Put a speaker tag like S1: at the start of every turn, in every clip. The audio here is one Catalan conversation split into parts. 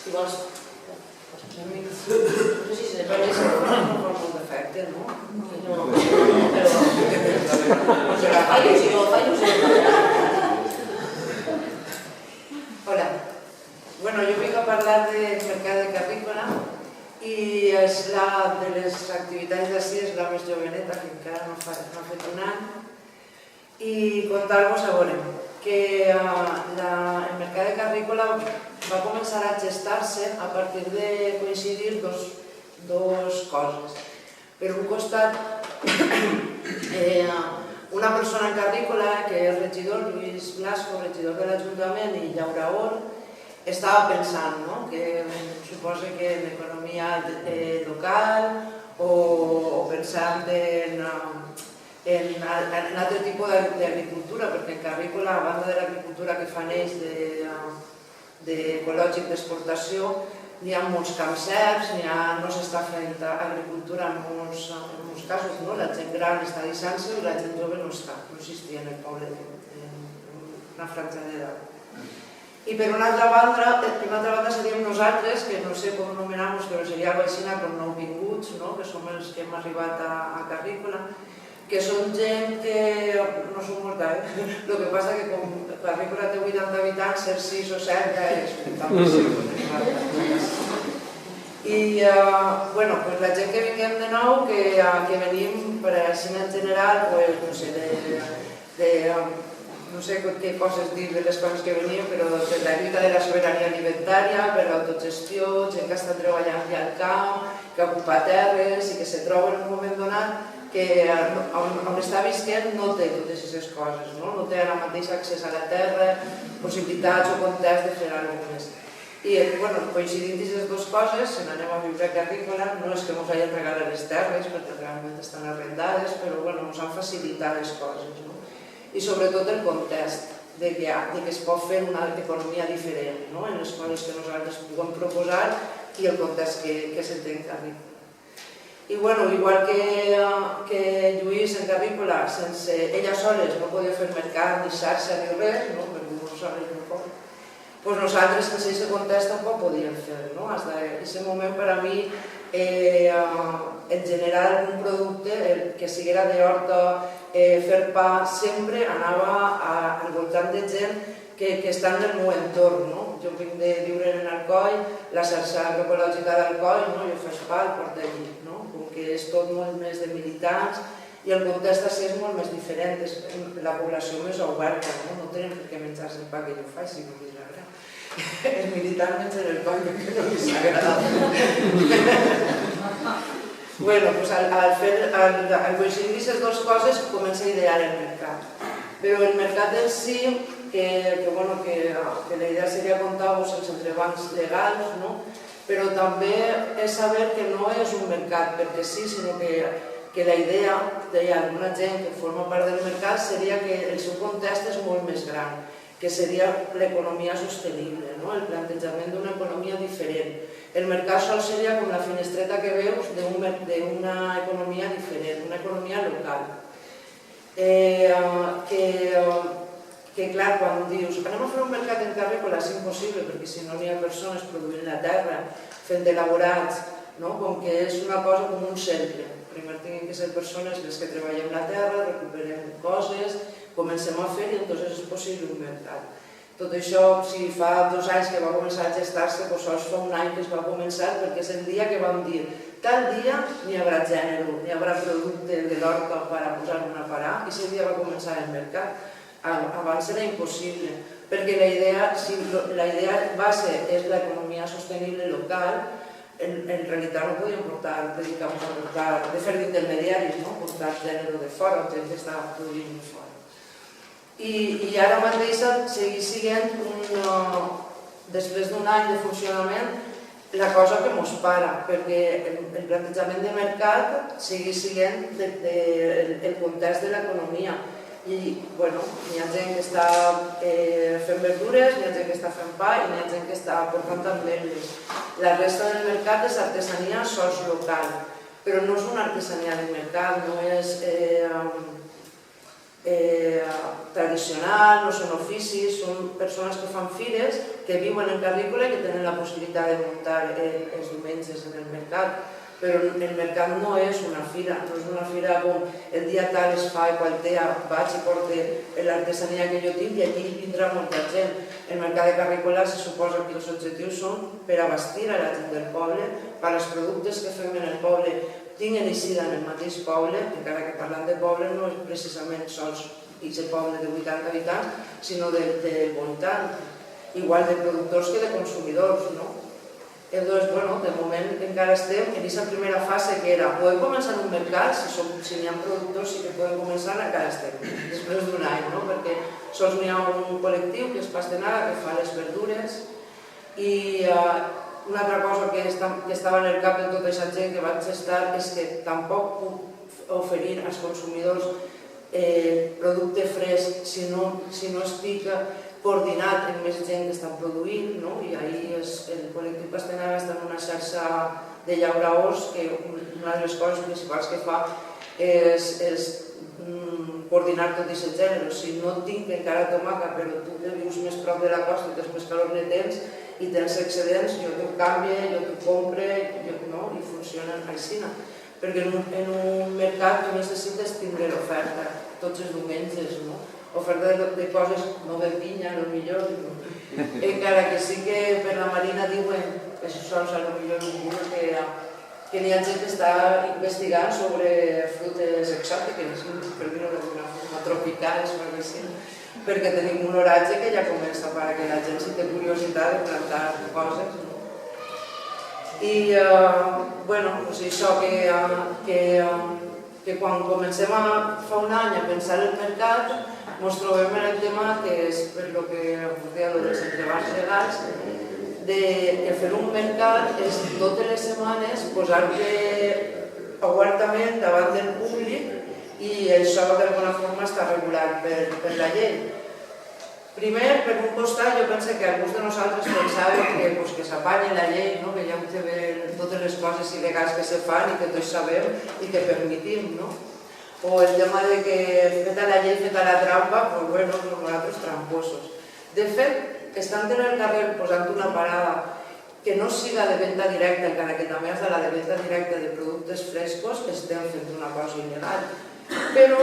S1: Si vols... No sé si se pareix, però no fa molt d'efecte, no? Però fa il·lusió, fa il·lusió. Hola. Bueno, jo vinc a parlar del mercat de Carrícola i és de les activitats d'ací és la més joveneta, que encara no ha fet un any, i contar-vos a veure que el mercat de Carrícola va començar a gestar-se a partir de coincidir dos coses. Per un costat, una persona en Carrícola, que és regidor, Lluís Blasco, regidor de l'Ajuntament, i Llauraor, estava pensant que suposa que en economia local o pensant en altre tipus d'agricultura, perquè en Carrícola, a banda de l'agricultura que fa neix d'ecològic d'exportació, n'hi ha molts camps secs, no s'està fent agricultura en molts casos, la gent gran està deixant-se i la gent jove no existia en el poble, en una franja d'edat. I per una altra banda seríem nosaltres, que no sé com anomenar-nos, però seria aixina com nouvinguts, que som els que hem arribat a Carrícola, que són gent que no són molta, el que passa que com Carrícola té 80 habitants, ser 6 o 7 és tan possible. I la gent que vinguem de nou, que venim per així en general, no sé què coses dir de les coses que venim, però de la lluita de la sobirania alimentària, per l'autogestió, gent que està treballant aquí al camp, que ocupa terres i que se troba en un moment donat que on està visquent no té totes aquestes coses, no té ara mateix accés a la terra, possibilitats o context de fer alguna cosa més. I coincidint aquestes dues coses, se n'anem a viure a Carrícola, no és que ens hagin regalat les terres, perquè realment estan arrendades, però ens han facilitat les coses. I sobretot el context de que es pot fer una economia diferent en les coses que nosaltres puguem proposar i el context que se té en Carrícola. I igual que Lluís en Carrícola, sense ella soles no podia fer mercat ni xarxa ni res, perquè no sabia què fer, doncs nosaltres sense aquest context tampoc podíem fer. Fins en aquest moment per a mi en generar algun producte que siguera d'horta, fer pa, sempre anava al voltant de gent que està en el meu entorn. Jo vinc de viure en Alcoi, la xarxa agroecològica d'Alcoi, jo faig pa, el porto allí, com que és tot molt més de militants i el context així és molt més diferent, és la població més oberta, no tenen per què menjar-se el pa que jo faig, si no li agrada. Els militants mengen el pa que no li s'agrada. Al coincidir aquestes dues coses comença a idear el mercat. Però el mercat en si, que la idea seria contar-vos els entrebancs legals, però també és saber que no és un mercat perquè sí, sinó que la idea d'alguna gent que forma part del mercat seria que el seu context és molt més gran, que seria l'economia sostenible, el plantejament d'una economia diferent. El mercat sol seria com la finestreta que veus d'una economia diferent, una economia local. Que clar, quan dius anem a fer un mercat en Carrícola és impossible perquè si no n'hi ha persones produint la terra, fent elaborats, com que és una cosa com un cercle. Primer tenen que ser persones les que treballem la terra, recuperem coses, comencem a fer i entonces és possible un mercat. Tot això, si fa 2 anys que va començar a gestar-se, doncs sols fa un any que es va començar perquè és el dia que vam dir tal dia n'hi haurà gènere, n'hi haurà producte de l'horta per a posar-ne a parar i aquest dia va començar el mercat. Abans era impossible, perquè la idea base és l'economia sostenible local, en realitat no podíem portar, de fer d'intermediaris, portar gènere de fora, gent que estava produint fora. I ara mateix segueix sent, després d'un any de funcionament, la cosa que ens para, perquè el plantejament de mercat segueix sent el context de l'economia. I hi ha gent que està fent verdures, hi ha gent que està fent pa i hi ha gent que està portant ametlles. La resta del mercat és artesania sols local, però no és una artesania de mercat, no és tradicional, no són oficis, són persones que fan fires, que viuen en Carrícola i que tenen la possibilitat de muntar els diumenges en el mercat. Però el mercat no és una fira, no és una fira com el dia tal es fa i qualtea, vaig i porte l'artesania que jo tinc i aquí vindrà molta gent. El mercat de Carrícola se suposa que els objectius són per abastir a la gent del poble, per als productes que fem en el poble tinguin eixida en el mateix poble, encara que parlant de poble no és precisament sols aquest poble de 80 habitants, sinó del voltant, igual de productors que de consumidors, no? Entonces, bueno, de moment encara estem en aquesta primera fase que era podem començar un mercat, si n'hi ha productors sí que podem començar, encara estem, després d'un any, no? Perquè sols n'hi ha un col·lectiu que és Pastenaga, que fa les verdures, i una altra cosa que estava en el cap de tota aquesta gent que vaig estar és que tampoc puc oferir als consumidors producte fresc si no estic coordinat amb més gent que estan produint, i ahir el col·lectiu Pastenaga està en una xarxa de llauraors que una de les coses principals que fa és coordinar tot aquest gènere. Si no tinc encara tomàquet, però tu que vius més prop de la costa i tens més calor que tens i tens excedents, jo t'ho canvie, jo t'ho compre, i funciona així. Perquè en un mercat tu necessites tindre l'oferta tots els diumenges, oferta de coses, no de pinya, potser, encara que sí que per la Marina diuen que això sols potser que n'hi ha gent que està investigant sobre frutes exòtiques, per dir-ho d'alguna forma, tropicals, perquè tenim un horatge que ja comença perquè la gent si té curiositat de plantar coses. I, bueno, això que quan comencem fa un any a pensar en el mercat, ens trobem en el tema que és per el que us deia dels entrebancs legals, que fer un mercat és totes les setmanes posar-te obertament davant del públic i això d'alguna forma està regulat per la llei. Primer, per un costat, jo penso que alguns de nosaltres pensàvem que s'apanya la llei, que ja hem de veure totes les coses il·legals que se fan i que tots sabem i que permitim, o el tema de que feta la llei, feta la trampa, doncs bueno, nosaltres tramposos. De fet, estant en el carrer posant una parada que no siga de venda directa, encara que també és de la de venda directa de productes frescos, estem fent una cosa il·legal. Però,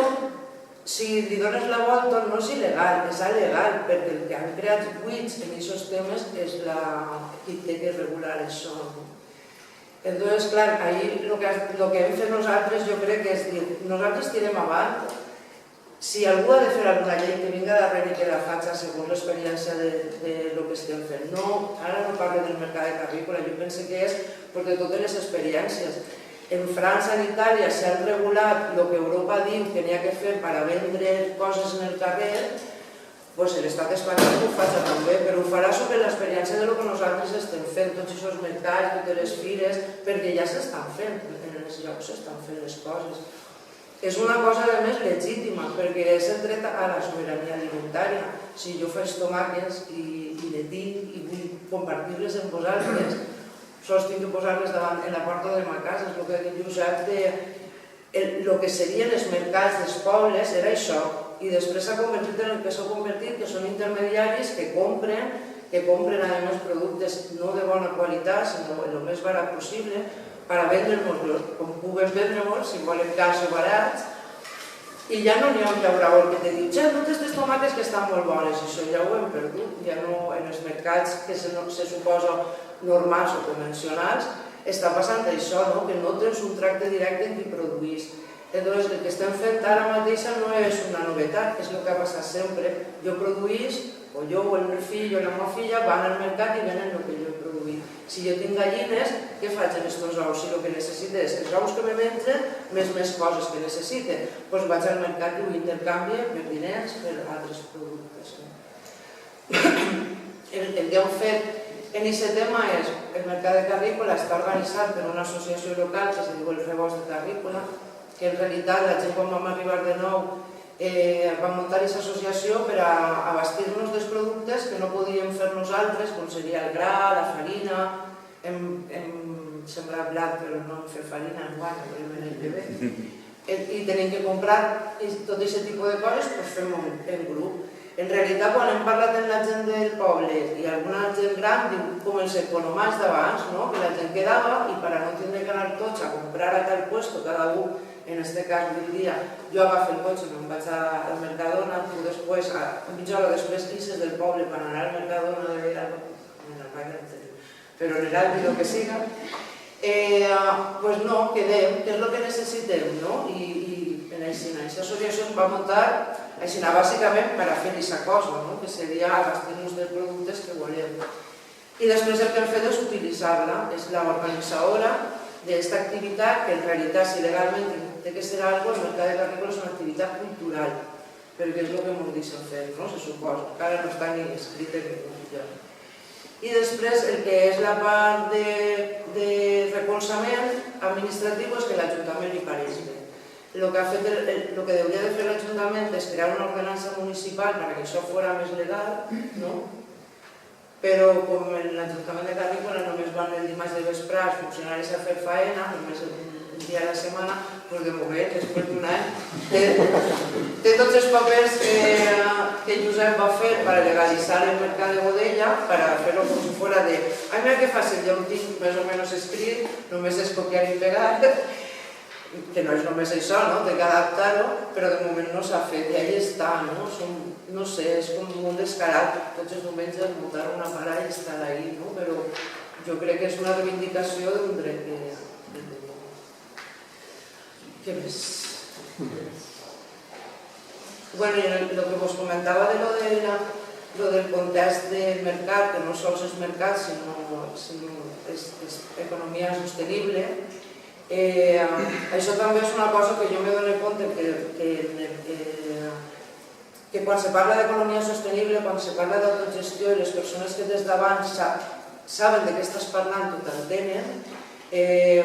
S1: si li dones la volta, no és il·legal, és alegal, perquè el que han creat buits en aquests temes és qui té que regular això. Entonces, clar, ahí lo que hem fet nosaltres, jo crec que és dir, nosaltres tirem avant, si algú ha de fer alguna llei que vinga darrere i que la faci segons l'experiència de lo que estem fent. No, ara no parlo del mercat de Carrícola, jo penso que és perquè totes les experiències. En França, en Itàlia, s'han regulat el que Europa diu que n'hi ha que fer per vendre coses en el carrer, doncs l'estat espanyol ho faig també, però ho farà sobre l'experiència del que nosaltres estem fent, tots aquests mercats, totes les fires, perquè ja s'estan fent, en els llocs s'estan fent les coses. És una cosa, a més, legítima, perquè és el dret a la sobirania alimentària. Si jo faig tomàquets i les tinc i vull compartir-les amb vosaltres, sols tinc que posar-les davant en la porta de ma casa, és el que ha dit Josep, el que serien els mercats dels pobles era això, i després s'ha convertit en el que s'ha convertit, que són intermediaris que compren a més productes no de bona qualitat, sinó el més barat possible, per vendre-nos com puguen vendre-nos, si volen cars o barats, i ja no n'hi ha un llaurador que te diu no tens les tomates que estan molt bones, això ja ho hem perdut, ja no en els mercats que se suposa normals o convencionals, està passant això, que no tens un tracte directe amb qui produís. Llavors, el que estem fent ara mateix no és una novetat, és el que ha passat sempre. Jo produís, o jo o el meu fill o la meva filla van al mercat i venen el que jo he produït. Si jo tinc gallines, què faig amb aquests ous? Si el que necessito és els ous que me mengen, més coses que necessiten, doncs vaig al mercat i ho intercanvio per diners, per altres productes. El que hem fet en aquest tema és el mercat de Carrícola està organitzat per una associació local que es diu el Rebost de Carrícola, que en realitat la gent quan vam arribar de nou vam muntar aquesta associació per a abastir-nos dels productes que no podíem fer nosaltres, com seria el gra, la farina, hem sembrat blat però no hem fet farina enguany, volem en el bebè, i tenim que comprar tot aquest tipus de coses, doncs fem-ho en grup. En realitat, quan hem parlat amb la gent del poble i alguna gent gran, diu com els economats d'abans, que la gent quedava i per a no tindre que anar tots a comprar a tal puesto, cada un, en aquest cas, un dia, jo agafo el cotxe, me'n vaig al Mercadona, tu després, mitja hora després, ixes del poble per anar al Mercadona de però en l'àmbit que siga, doncs no, quedem, que és el que necessitem, no? I en aquesta associació es va muntar així, bàsicament per a fer aquesta cosa, que seria abastir-nos dels productes que volem. I després el que hem fet és utilitzar-la, és l'organitzadora d'aquesta activitat, que en realitat, si legalment té que ser alguna cosa, el mercat de Carrícola és una activitat cultural, perquè és el que ens deixen fer, se suposa, que ara no està ni escrit en ningú lloc. I després el que és la part de recolzament administratiu és que l'Ajuntament li pareix bé. El que hauria de fer l'Ajuntament és crear una ordenança municipal perquè això fos més legal, però com l'Ajuntament de Carrícola només van el dimarts de vespre els funcionaris a fer faena, només un dia a la setmana, doncs de moment, després d'un any, té tots els papers que Josep va fer per legalitzar el mercat de Godella, per fer-ho com si fos de ai, mira que fàcil, ja ho tinc més o menys escrit, només és copiar i pegar, que no és només això, té que adaptar-ho, però de moment no s'ha fet, i allà està, no sé, és com un descarat, tots els diumenges muntar una parada i estar ahí, però jo crec que és una reivindicació d'un dret que tenim. Què més? Bueno, i el que vos comentava de lo del context del mercat, que no sols és mercat, sinó és economia sostenible, això també és una cosa que jo me dono compte que quan se parla d'economia sostenible, quan se parla d'autogestió i les persones que des davant saben de què estàs parlant, t'ho t'entenen,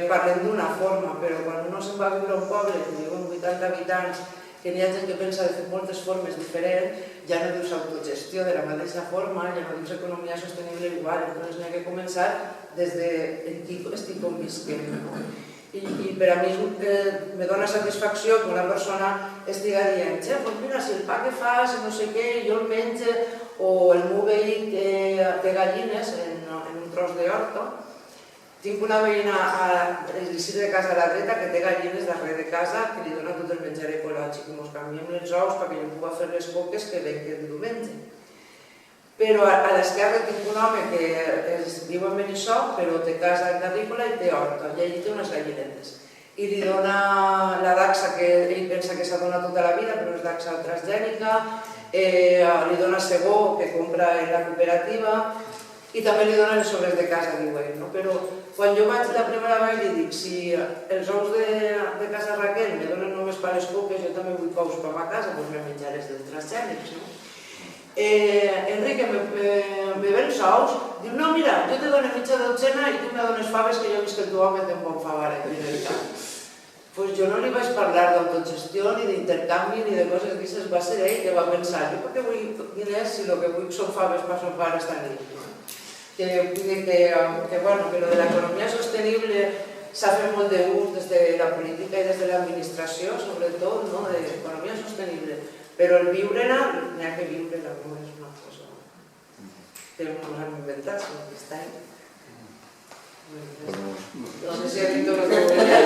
S1: parlem d'una forma, però quan uno se'n va a viure a un poble que viuen 80 habitants, que n'hi ha gent que pensa de moltes formes diferents, ja no dius autogestió de la mateixa forma, ja no dius economia sostenible igual, doncs n'hi ha que començar des de qui estic convisquent. I per a mi me dona satisfacció que una persona estiga dient doncs mira, si el pa que fas, no sé què, jo el menge, o el meu veí té gallines en un tros d'horta. Tinc una veïna a l'Isidre de casa a la dreta que té gallines darrere de casa que li dona tot el menjar ecològic i ens canviem els ous perquè jo pugui fer les coques que venc el diumenge. Però a l'esquerra tinc un home que viu a Benissó però té casa agrícola i té horta i allí té unes gallinetes. I li dona la daxa que ell pensa que s'ha donat tota la vida però és daxa transgènica, li dona segó que compra en la cooperativa i també li donen els sobres de casa, diu ell. Però quan jo vaig la primera vegada i dic si els ous de casa Raquel me donen només per les coques, jo també vull ous per ma casa, doncs me menjaré els transgènics. Enrique, me vens ous? Diu, no, mira, jo te dono mitja dotzena i tu me dones faves que jo he vist que el teu home té un bon favar aquí en el camp. Doncs jo no li vaig parlar d'autogestió, ni d'intercanvi, ni de coses d'aquestes, va ser ell que va pensar, jo per què vull diners si el que vull són faves per son pare estan aquí. Que lo de l'economia sostenible s'ha fet molt d'ús des de la política i des de l'administració, sobretot, d'economia sostenible. Però el viure-la, n'hi ha que viure-la, no és una cosa que no l'hem inventat, sinó que està ahí. No sé si ha dit tot el que volia.